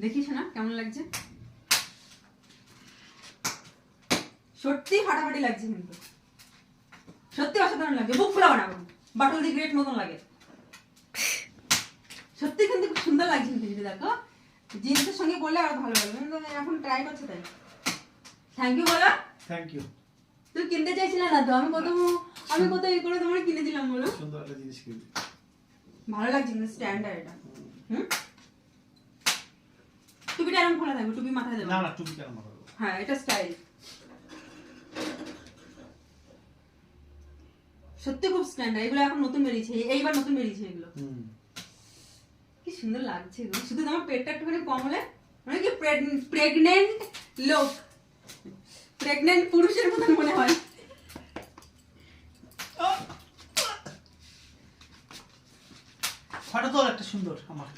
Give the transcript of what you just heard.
দেখিস না কেমন লাগছে, সত্যি ফাটাফাটি লাগছে, কিন্তু সত্যি অসাধারণ লাগছে, বুক ফুলাও না, বাটল দি গ্রেট মতন লাগে সত্যি, কিন্তু খুব সুন্দর লাগছে কিন্তু এটা দেখো, জিন্সের সঙ্গে পরলে আরো ভালো লাগবে। এখন ট্রাই করছে তাই। থ্যাংক ইউ বলো। Thank you. তুই কিনতে চাইছিলে না তো, আমি কত এই করে তোমার কিনে দিলাম বলো। সুন্দর একটা জিনিস কিনলি, ভালো লাগছে কিন্তু স্ট্যান্ডার্ড এটা। টুপিটা এরকম খোলা থাকবে, টুপি মাথায় দেবো না না টুপি কেন মাথায় দেবো? হ্যাঁ এটা স্টাইল, সত্যি খুব স্ট্যান্ডার্ড। এগুলো এখন নতুন বেরিয়েছে, এইবার নতুন বেরিয়েছে এগুলো। কি সুন্দর লাগছে এগুলো, শুধু তোমার পেটটা একটুখানি কম হলে মানে কি প্রেগনেন্ট লোক, প্রেগনেন্ট পুরুষের মতন মনে হয়। ফটো তো একটা সুন্দর আমার।